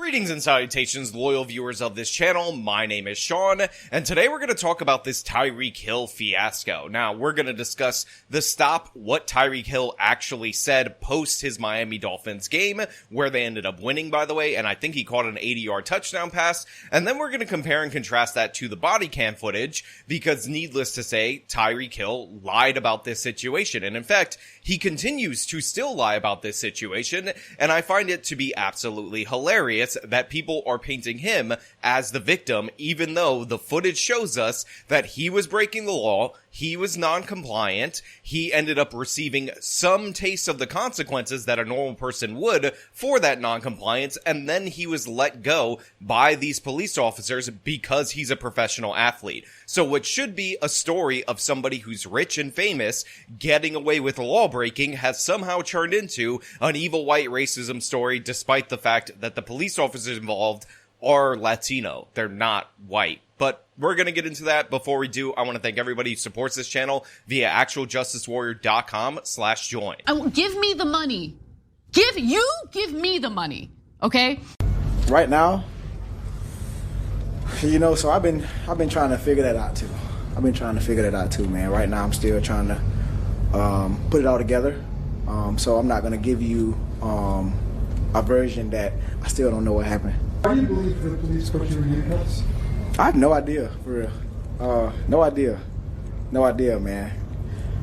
Greetings and salutations, loyal viewers of this channel. My name is Sean, and today we're going to talk about this Tyreek Hill fiasco. Now, we're going to discuss the stop, what Tyreek Hill actually said post his Miami Dolphins game, where they ended up winning, by the way, and I think he caught an 80-yard touchdown pass, and then we're going to compare and contrast that to the body cam footage, because needless to say, Tyreek Hill lied about this situation, and in fact, he continues to still lie about this situation, and I find it to be absolutely hilarious that people are painting him as the victim, even though the footage shows us that he was breaking the law, he was non-compliant, he ended up receiving some taste of the consequences that a normal person would for that non-compliance, and then he was let go by these police officers because he's a professional athlete. So what should be a story of somebody who's rich and famous getting away with law breaking has somehow turned into an evil white racism story, despite the fact that the police officers involved are Latino. They're not white. But we're going to get into that. Before we do, I want to thank everybody who supports this channel via actualjusticewarrior.com/join. Give me the money. Give me the money. Okay? Right now, you know, so I've been trying to figure that out too. Man. Right now I'm still trying to put it all together. So I'm not going to give you a version that I still don't know what happened. Why do you believe the police put you in handcuffs? I have no idea, for real. No idea, man.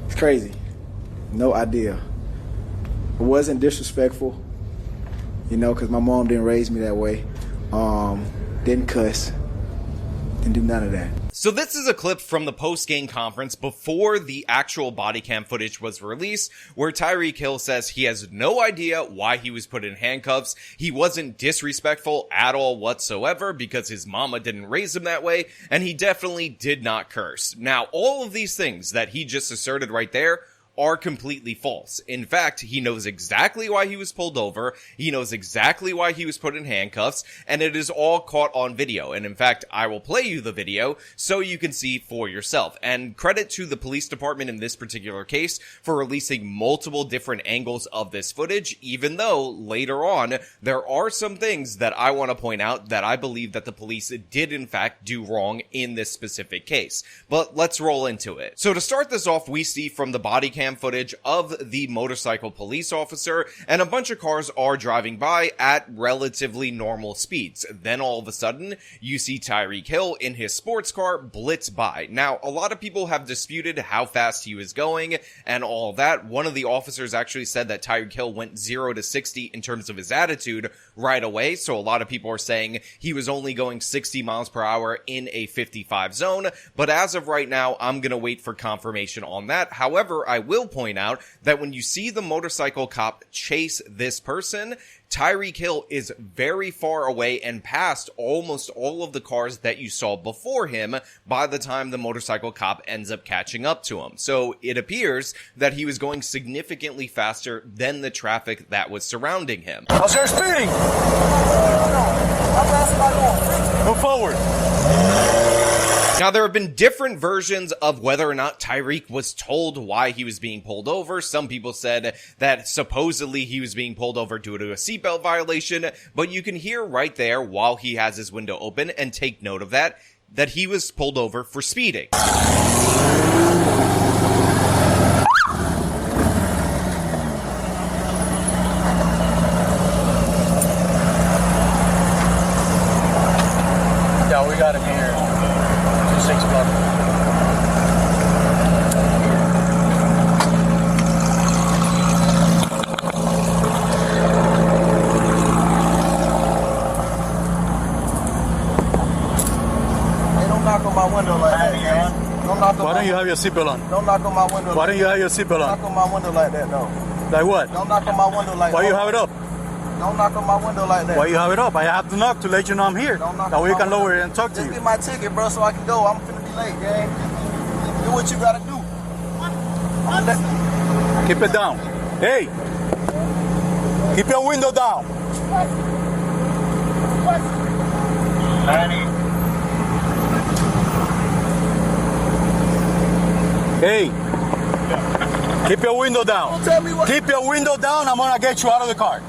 It's crazy. No idea. It wasn't disrespectful, you know, because my mom didn't raise me that way. Didn't cuss. Didn't do none of that. So this is a clip from the post-game conference before the actual body cam footage was released, where Tyreek Hill says he has no idea why he was put in handcuffs. He wasn't disrespectful at all whatsoever because his mama didn't raise him that way, and he definitely did not curse. Now, all of these things that he just asserted right there are completely false. In fact, he knows exactly why he was pulled over, he knows exactly why he was put in handcuffs, and it is all caught on video. And in fact, I will play you the video so you can see for yourself. And credit to the police department in this particular case for releasing multiple different angles of this footage, even though later on, there are some things that I want to point out that I believe that the police did in fact do wrong in this specific case. But let's roll into it. So to start this off, we see from the body cam footage of the motorcycle police officer, and a bunch of cars are driving by at relatively normal speeds. Then all of a sudden, you see Tyreek Hill in his sports car blitz by. Now, a lot of people have disputed how fast he was going and all that. One of the officers actually said that Tyreek Hill went 0 to 60 in terms of his attitude right away, so a lot of people are saying he was only going 60 miles per hour in a 55 zone, but as of right now, I'm gonna wait for confirmation on that. However, I will point out that when you see the motorcycle cop chase this person, Tyreek Hill is very far away and past almost all of the cars that you saw before him by the time the motorcycle cop ends up catching up to him. So it appears that he was going significantly faster than the traffic that was surrounding him. How's your speeding? Move forward. Now, there have been different versions of whether or not Tyreek was told why he was being pulled over. Some people said that supposedly he was being pulled over due to a seatbelt violation, but you can hear right there while he has his window open, and take note of that he was pulled over for speeding. Yeah, we got him here. 6 o'clock. Hey, don't knock on my window like that, man. Why don't you have your seatbelt on? Don't knock on my window. Why don't you have your seatbelt on? Don't knock on my window like that, no. Like what? Don't knock on my window like that. Why you have it up? Don't knock on my window like that. Why you have it up? I have to knock to let you know I'm here. Don't knock that way you can lower it and talk to you. Just get my ticket, bro, so I can go. I'm finna be late, gang. Do what you gotta do. Keep it down. Hey! Keep your window down. Hey! Keep your window down. Keep your window down. I'm gonna get you out of the car.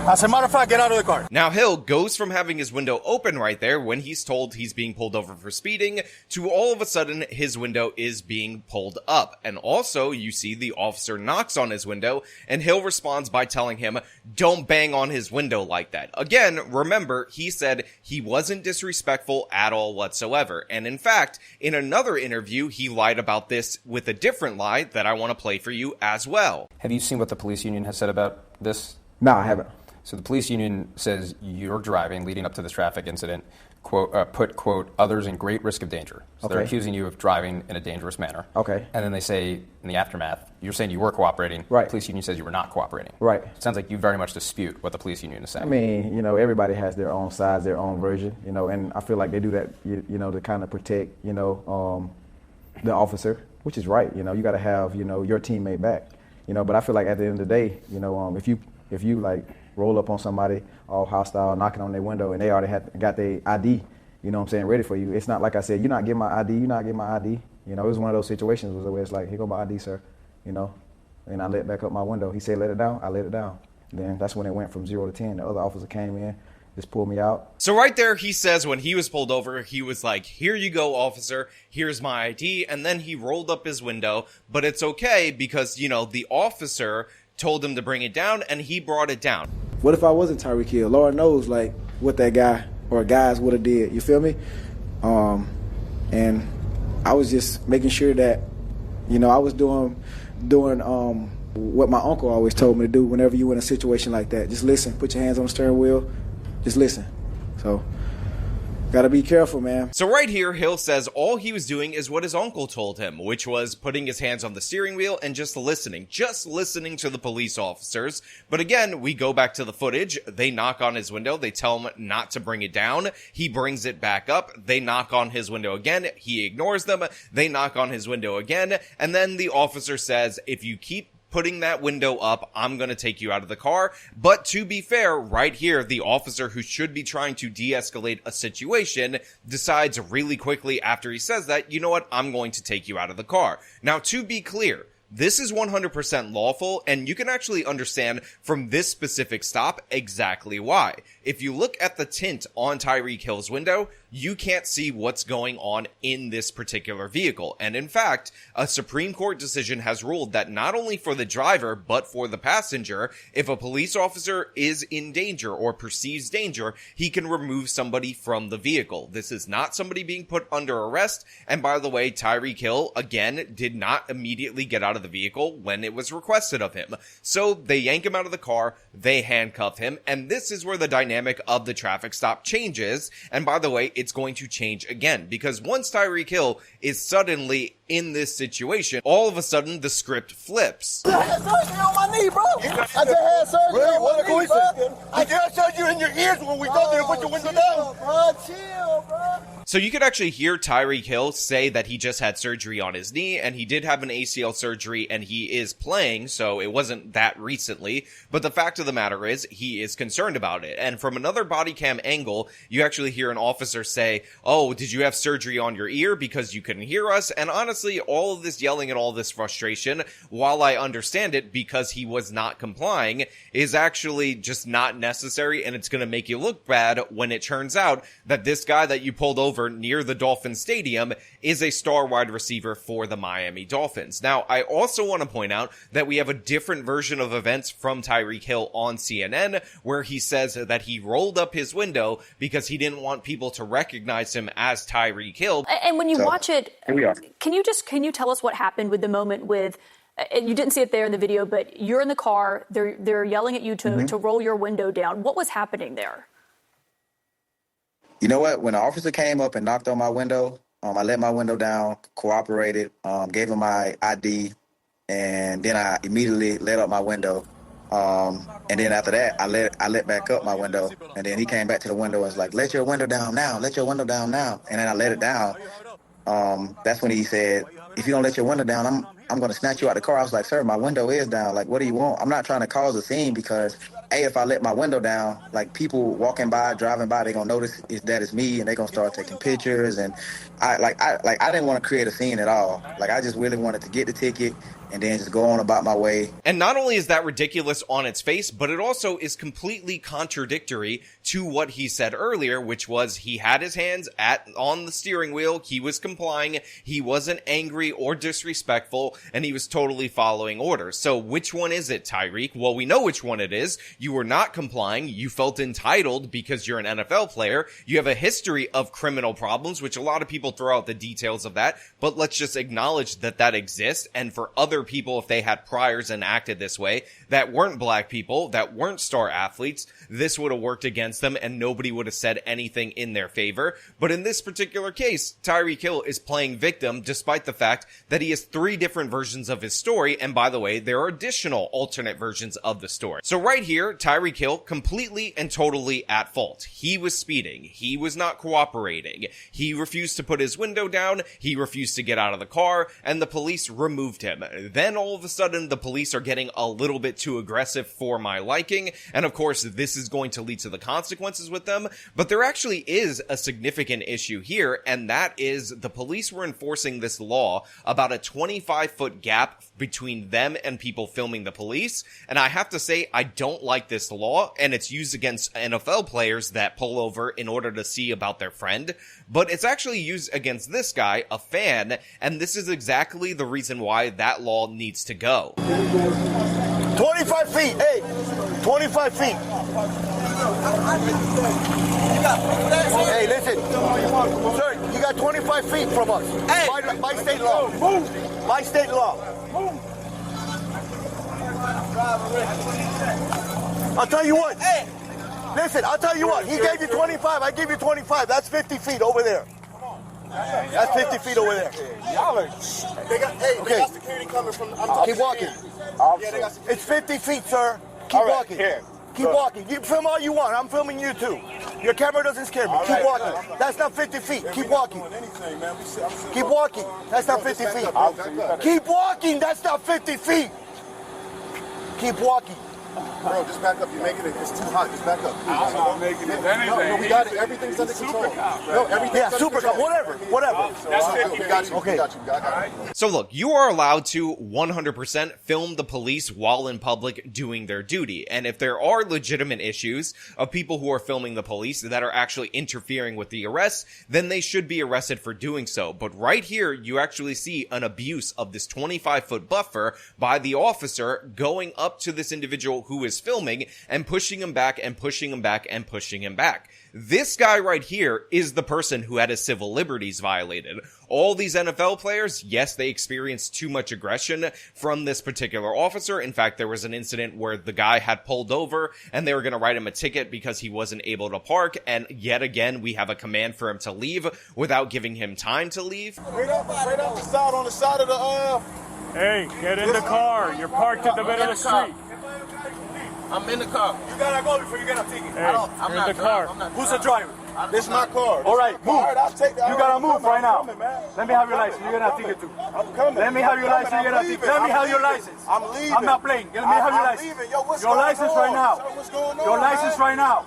As a matter of fact, get out of the car. Now Hill goes from having his window open right there when he's told he's being pulled over for speeding to all of a sudden his window is being pulled up. And also you see the officer knocks on his window and Hill responds by telling him, don't bang on his window like that. Again, remember, he said he wasn't disrespectful at all whatsoever. And in fact, in another interview, he lied about this with a different lie that I want to play for you as well. Have you seen what the police union has said about this? No, I haven't. So the police union says you're driving leading up to this traffic incident, quote, put, quote, others in great risk of danger. So they're accusing you of driving in a dangerous manner. Okay. And then they say in the aftermath, you're saying you were cooperating. Right. The police union says you were not cooperating. Right. It sounds like you very much dispute what the police union is saying. I mean, everybody has their own sides, their own version, and I feel like they do that, to kind of protect, the officer, which is right. You got to have, your teammate back, but I feel like at the end of the day, if you like roll up on somebody all hostile, knocking on their window, and they already got their ID, ready for you. It's not like I said, you're not getting my ID, you're not getting my ID. It was one of those situations where it's like, here go my ID, sir, and I let back up my window. He said, let it down, I let it down. Then that's when it went from 0 to 10. The other officer came in, just pulled me out. So right there, he says when he was pulled over, he was like, here you go, officer, here's my ID, and then he rolled up his window, but it's okay because, the officer told him to bring it down, and he brought it down. What if I wasn't Tyreek Hill? Lord knows, like, what that guy or guys would have did. You feel me? And I was just making sure that, I was doing what my uncle always told me to do whenever you in a situation like that. Just listen. Put your hands on the steering wheel. Just listen. So, gotta be careful, man. So right here, Hill says all he was doing is what his uncle told him, which was putting his hands on the steering wheel and just listening to the police officers. But again, we go back to the footage. They knock on his window. They tell him not to bring it down. He brings it back up. They knock on his window again. He ignores them. They knock on his window again. And then the officer says, if you keep putting that window up, I'm going to take you out of the car. But to be fair, right here, the officer who should be trying to de-escalate a situation decides really quickly after he says that, you know what, I'm going to take you out of the car. Now, to be clear, this is 100% lawful, and you can actually understand from this specific stop exactly why. If you look at the tint on Tyreek Hill's window, you can't see what's going on in this particular vehicle. And in fact, a Supreme Court decision has ruled that not only for the driver, but for the passenger, if a police officer is in danger or perceives danger, he can remove somebody from the vehicle. This is not somebody being put under arrest. And by the way, Tyreek Hill, again, did not immediately get out of the vehicle when it was requested of him. So they yank him out of the car, they handcuff him, and this is where the dynamic of the traffic stop changes. And by the way, it's going to change again, because once Tyreek Hill is suddenly in this situation, all of a sudden the script flips. I had surgery on my knee, bro. I just had surgery on my knee, bro. I just surgery in your ears when we go there and put your window down. Bro, chill, bro. So you could actually hear Tyreek Hill say that he just had surgery on his knee, and he did have an ACL surgery, and he is playing, so it wasn't that recently. But the fact of the matter is, he is concerned about it. And from another body cam angle, you actually hear an officer say, oh, did you have surgery on your ear because you couldn't hear us? And honestly, all of this yelling and all this frustration, while I understand it because he was not complying, is actually just not necessary, and it's going to make you look bad when it turns out that this guy that you pulled over near the Dolphins Stadium is a star wide receiver for the Miami Dolphins. Now, I also want to point out that we have a different version of events from Tyreek Hill on CNN, where he says that he rolled up his window because he didn't want people to recognize him as Tyreek Hill. And when you watch it, here we are. Can you tell us what happened with the moment with, you didn't see it there in the video, but you're in the car, they're yelling at you to roll your window down. What was happening there? You know what? When the officer came up and knocked on my window, I let my window down, cooperated, gave him my ID, and then I immediately let up my window. And then after that, I let back up my window, and then he came back to the window and was like, "Let your window down now. Let your window down now." And then I let it down. That's when he said, "If you don't let your window down, I'm going to snatch you out the car. I was like, sir, my window is down. Like, what do you want? I'm not trying to cause a scene because, A, if I let my window down, like people walking by, driving by, they're going to notice that it's me and they're going to start taking pictures. And I didn't want to create a scene at all. Like, I just really wanted to get the ticket and then just go on about my way. And not only is that ridiculous on its face, but it also is completely contradictory to what he said earlier, which was he had his hands on the steering wheel, he was complying, he wasn't angry or disrespectful, and he was totally following orders. So which one is it, Tyreek? Well, we know which one it is. You were not complying, you felt entitled because you're an NFL player, you have a history of criminal problems, which a lot of people throw out the details of that, but let's just acknowledge that that exists, and for other people, if they had priors and acted this way, that weren't black people, that weren't star athletes, this would have worked against them and nobody would have said anything in their favor. But in this particular case, Tyreek Hill is playing victim despite the fact that he has 3 different versions of his story. And by the way, there are additional alternate versions of the story. So right here, Tyreek Hill completely and totally at fault. He was speeding. He was not cooperating. He refused to put his window down. He refused to get out of the car and the police removed him. Then all of a sudden, the police are getting a little bit too aggressive for my liking. And of course, this is going to lead to the consequences with them. But there actually is a significant issue here. And that is the police were enforcing this law about a 25-foot gap between them and people filming the police. And I have to say, I don't like this law. And it's used against NFL players that pull over in order to see about their friend. But it's actually used against this guy, a fan. And this is exactly the reason why that law needs to go. 25 feet, hey, 25 feet. Hey, listen, sir, you got 25 feet from us. Hey, by state law. Move. By state law. Move. I'll tell you what. Hey, listen, I'll tell you what. He gave you 25. I give you 25. That's 50 feet over there. That's 50 feet over there. Y'all are. They got security coming from. Keep walking. It's 50 feet, sir. Keep walking. Here. Keep walking. You film all you want. I'm filming you too. Your camera doesn't scare me. Keep walking. That's not 50 feet. Keep walking. Keep walking. That's not 50 feet. Keep walking. That's not 50 feet. Keep walking. Bro, just back up. You're making it. It's too hot. Just back up. I'm not making it anything. No, we got it. Everything's under control. No, everything's yeah, super cup. Whatever. That's 50. We got you. Okay. We got you. Got you. So look, you are allowed to 100% film the police while in public doing their duty. And if there are legitimate issues of people who are filming the police that are actually interfering with the arrest, then they should be arrested for doing so. But right here, you actually see an abuse of this 25-foot buffer by the officer going up to this individual who is filming and pushing him back and pushing him back and pushing him back. This guy right here is the person who had his civil liberties violated. All these NFL players, yes, they experienced too much aggression from this particular officer. In fact, there was an incident where the guy had pulled over and they were going to write him a ticket because he wasn't able to park. And yet again, we have a command for him to leave without giving him time to leave. Right off the side, on the side of the, Hey, get in the car. You're parked in the middle of the street. I'm in the car. You gotta go before you get a ticket. Hey, I'm in the car. Who's the driver? This is my car. All right, move. All right, I'll take that. You gotta move right now. Coming, man. Let me have your license. You're gonna have to ticket too. I'm coming. Let me have your license. You're gonna have ticket. Let me have your license. I'm leaving. I'm not playing. Let me have your license. Leaving. Yo, what's your going license on? right now. Sir, what's going on, your license right now.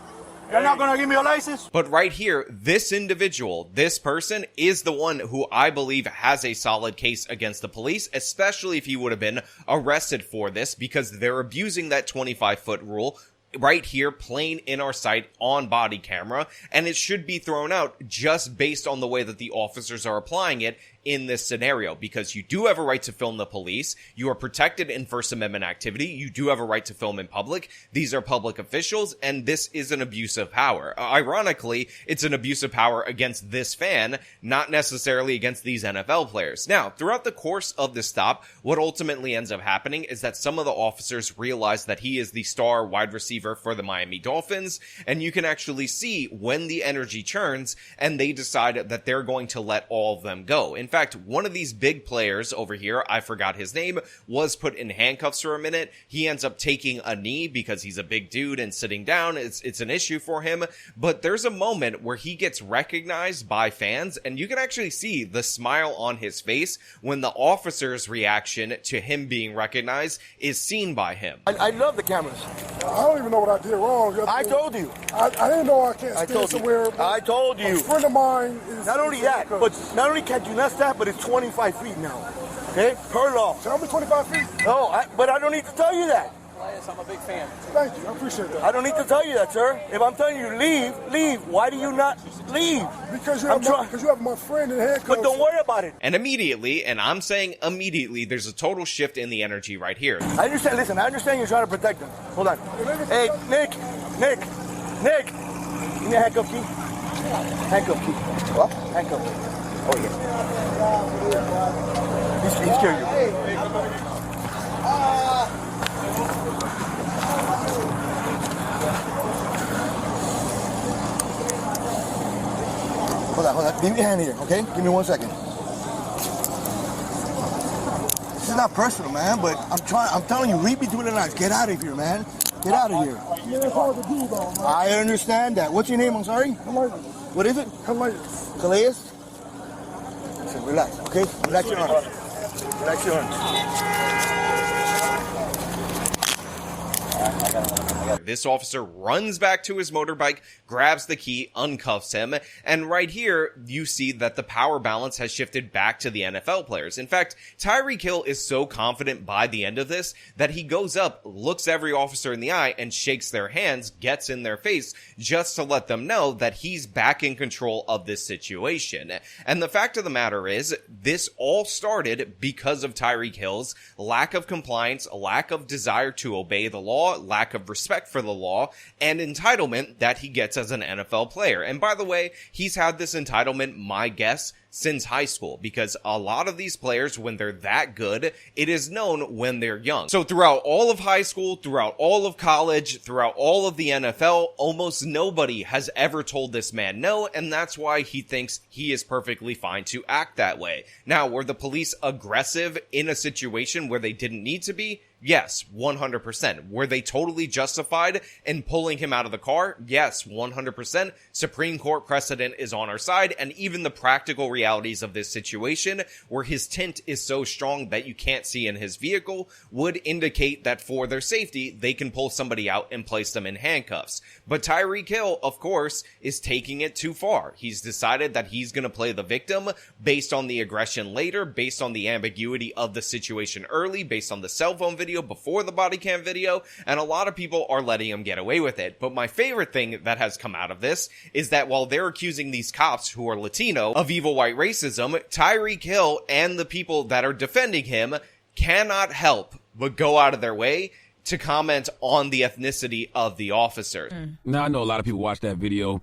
You're not going to give me your license? But right here, this individual, this person is the one who I believe has a solid case against the police, especially if he would have been arrested for this because they're abusing that 25-foot rule right here, plain in our sight on body camera, and it should be thrown out just based on the way that the officers are applying it in this scenario, because you do have a right to film the police. You are protected in First Amendment activity. You do have a right to film in public. These are public officials, and this is an abuse of power. Ironically, it's an abuse of power against this fan, not necessarily against these NFL players. Now, throughout the course of this stop, what ultimately ends up happening is that some of the officers realize that he is the star wide receiver for the Miami Dolphins, and you can actually see when the energy churns, and they decide that they're going to let all of them go. In fact, one of these big players over here, I forgot his name, was put in handcuffs for a minute. He ends up taking a knee because he's a big dude and sitting down. It's an issue for him. But there's a moment where he gets recognized by fans, and you can actually see the smile on his face when the officer's reaction to him being recognized is seen by him. I love the cameras. I don't even know what I did wrong. I told you. I didn't know I can't stand somewhere. I told you. A friend of mine is... Not only that, but not only can't you not stop, but it's 25 feet now. Okay? Per law. Tell me 25 feet. No, but I don't need to tell you that. I'm a big fan. Thank you. I appreciate that. I don't need to tell you that, sir. If I'm telling you leave. Why do you not leave? Because you have my friend in handcuffs. But don't worry about it. And immediately, and I'm saying immediately, there's a total shift in the energy right here. I understand. Listen, I understand you're trying to protect them. Hold on. Hey, Nick. Give me a handcuff key. Handcuff key. What? Handcuff key. Oh, yeah. He's scared you. Hold on. Give me your hand here, okay? Give me 1 second. This is not personal, man, but I'm telling you, read between the lines. Get out of here, man. Get out of here. Yeah, it's hard to do, though, man. I understand that. What's your name? I'm sorry? Calais. What is it? Calais. Calais? Listen, relax, okay? Relax your arms. Relax your arms. This officer runs back to his motorbike, grabs the key, uncuffs him, and right here, you see that the power balance has shifted back to the NFL players. In fact, Tyreek Hill is so confident by the end of this that he goes up, looks every officer in the eye, and shakes their hands, gets in their face, just to let them know that he's back in control of this situation. And the fact of the matter is, this all started because of Tyreek Hill's lack of compliance, lack of desire to obey the law, lack of respect for the law, and entitlement that he gets as an NFL player. And by the way, he's had this entitlement, my guess, since high school, because a lot of these players, when they're that good, it is known when they're young. So throughout all of high school, throughout all of college, throughout all of the NFL, almost nobody has ever told this man no, and that's why he thinks he is perfectly fine to act that way. Now, were the police aggressive in a situation where they didn't need to be? Yes, 100%. Were they totally justified in pulling him out of the car? Yes, 100%. Supreme Court precedent is on our side, and even the practical realities of this situation, where his tint is so strong that you can't see in his vehicle, would indicate that for their safety, they can pull somebody out and place them in handcuffs. But Tyreek Hill, of course, is taking it too far. He's decided that he's going to play the victim based on the aggression later, based on the ambiguity of the situation early, based on the cell phone video before the body cam video, and a lot of people are letting him get away with it. But my favorite thing that has come out of this is that while they're accusing these cops who are Latino of evil white racism, Tyreek Hill and the people that are defending him cannot help but go out of their way to comment on the ethnicity of the officers. Now, I know a lot of people watch that video,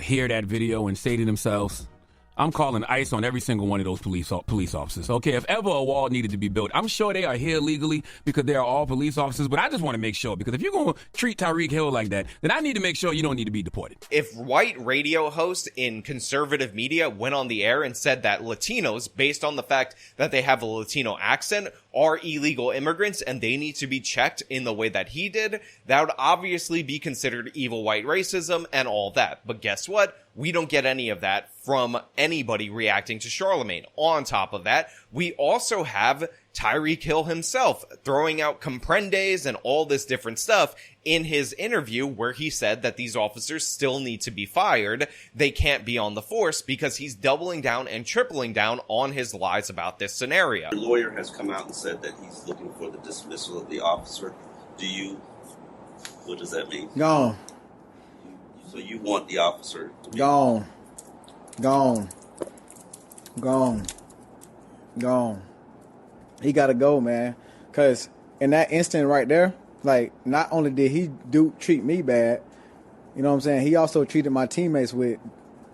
hear that video, and say to themselves, I'm calling ICE on every single one of those police officers. Okay, if ever a wall needed to be built, I'm sure they are here legally because they are all police officers, but I just want to make sure, because if you're going to treat Tyreek Hill like that, then I need to make sure you don't need to be deported. If white radio hosts in conservative media went on the air and said that Latinos, based on the fact that they have a Latino accent, are illegal immigrants and they need to be checked in the way that he did, that would obviously be considered evil white racism and all that. But guess what? We don't get any of that from anybody reacting to Charlemagne. On top of that, we also have Tyreek Hill himself throwing out comprendes and all this different stuff in his interview, where he said that these officers still need to be fired. They can't be on the force, because he's doubling down and tripling down on his lies about this scenario. Your lawyer has come out and said that he's looking for the dismissal of the officer. What does that mean? Gone. So you want the officer to be gone. He got to go, man. Because in that instant right there, like, not only did he treat me bad, you know what I'm saying, he also treated my teammates with,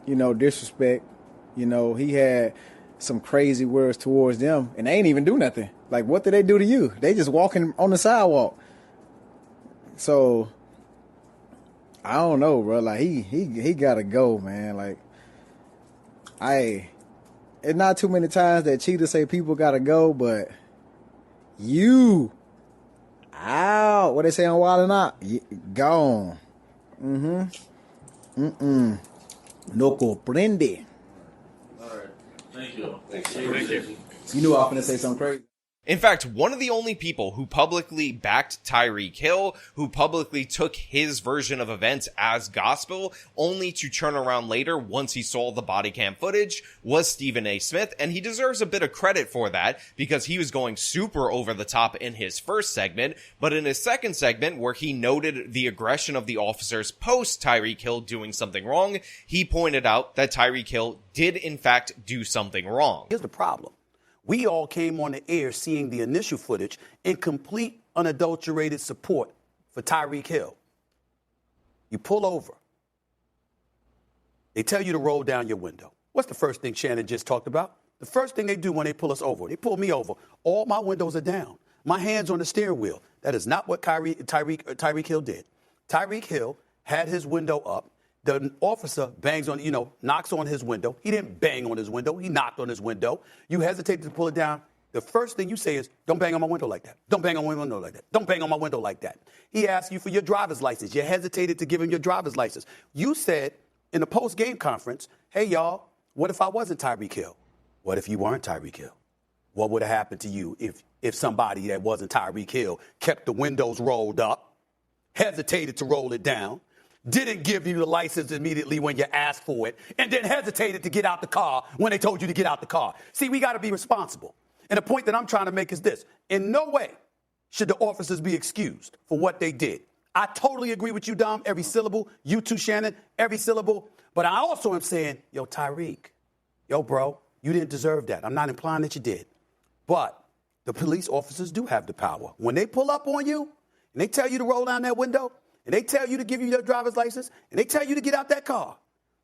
disrespect. He had some crazy words towards them, and they ain't even do nothing. Like, what did they do to you? They just walking on the sidewalk. So, I don't know, bro. Like, he got to go, man. Like, it's not too many times that cheaters say people gotta go, but you out. What they say on Wild and Out? Gone. No comprende. All right. Thank you. Thank you. You knew I was gonna say something crazy. In fact, one of the only people who publicly backed Tyreek Hill, who publicly took his version of events as gospel, only to turn around later once he saw the body cam footage, was Stephen A. Smith, and he deserves a bit of credit for that because he was going super over the top in his first segment, but in his second segment, where he noted the aggression of the officers post Tyreek Hill doing something wrong, he pointed out that Tyreek Hill did in fact do something wrong. Here's the problem. We all came on the air seeing the initial footage in complete, unadulterated support for Tyreek Hill. You pull over. They tell you to roll down your window. What's the first thing Shannon just talked about? The first thing they do when they pull us over, they pull me over. All my windows are down. My hands on the steering wheel. That is not what Tyreek Hill did. Tyreek Hill had his window up. The officer bangs on, knocks on his window. He didn't bang on his window. He knocked on his window. You hesitated to pull it down. The first thing you say is, don't bang on my window like that. Don't bang on my window like that. Don't bang on my window like that. He asked you for your driver's license. You hesitated to give him your driver's license. You said in the post-game conference, hey, y'all, what if I wasn't Tyreek Hill? What if you weren't Tyreek Hill? What would have happened to you if somebody that wasn't Tyreek Hill kept the windows rolled up, hesitated to roll it down, didn't give you the license immediately when you asked for it, and then hesitated to get out the car when they told you to get out the car? See, we got to be responsible. And the point that I'm trying to make is this. In no way should the officers be excused for what they did. I totally agree with you, Dom, every syllable. You too, Shannon, every syllable. But I also am saying, yo, Tyreek, yo, bro, you didn't deserve that. I'm not implying that you did. But the police officers do have the power. When they pull up on you and they tell you to roll down that window, and they tell you to give you your driver's license, and they tell you to get out that car,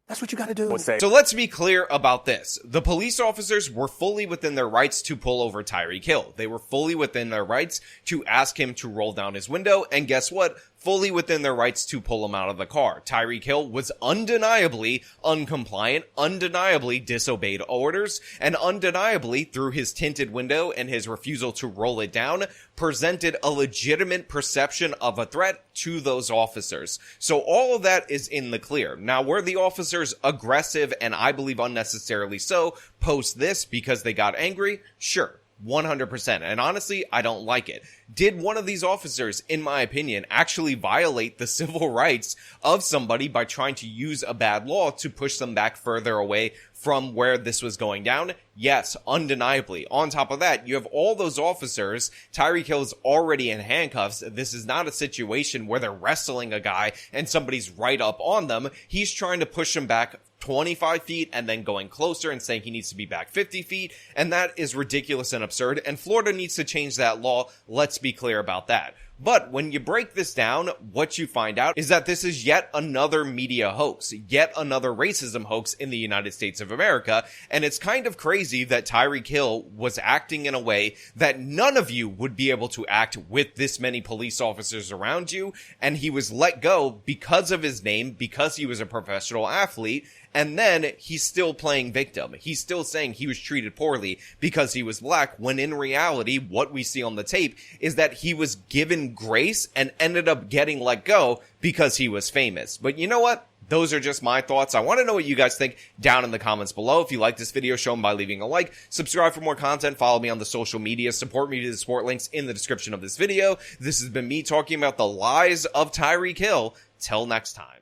that's what you got to do. So let's be clear about this. The police officers were fully within their rights to pull over Tyreek Hill. They were fully within their rights to ask him to roll down his window, and guess what? Fully within their rights to pull him out of the car. Tyreek Hill was undeniably uncompliant, undeniably disobeyed orders, and undeniably, through his tinted window and his refusal to roll it down, presented a legitimate perception of a threat to those officers. So all of that is in the clear. Now, were the officers aggressive, and I believe unnecessarily so, post this because they got angry? Sure. 100%. And honestly, I don't like it. Did one of these officers, in my opinion, actually violate the civil rights of somebody by trying to use a bad law to push them back further away from where this was going down? Yes, undeniably. On top of that, you have all those officers. Tyreek Hill is already in handcuffs. This is not a situation where they're wrestling a guy and somebody's right up on them. He's trying to push him back 25 feet and then going closer and saying he needs to be back 50 feet. And that is ridiculous and absurd. And Florida needs to change that law. Let's be clear about that. But when you break this down, what you find out is that this is yet another media hoax, yet another racism hoax in the United States of America. And it's kind of crazy that Tyreek Hill was acting in a way that none of you would be able to act with this many police officers around you. And he was let go because of his name, because he was a professional athlete. And then he's still playing victim. He's still saying he was treated poorly because he was black, when in reality, what we see on the tape is that he was given grace and ended up getting let go because he was famous. But you know what? Those are just my thoughts. I want to know what you guys think down in the comments below. If you like this video, show them by leaving a like. Subscribe for more content. Follow me on the social media. Support me to the support links in the description of this video. This has been me talking about the lies of Tyreek Hill. Till next time.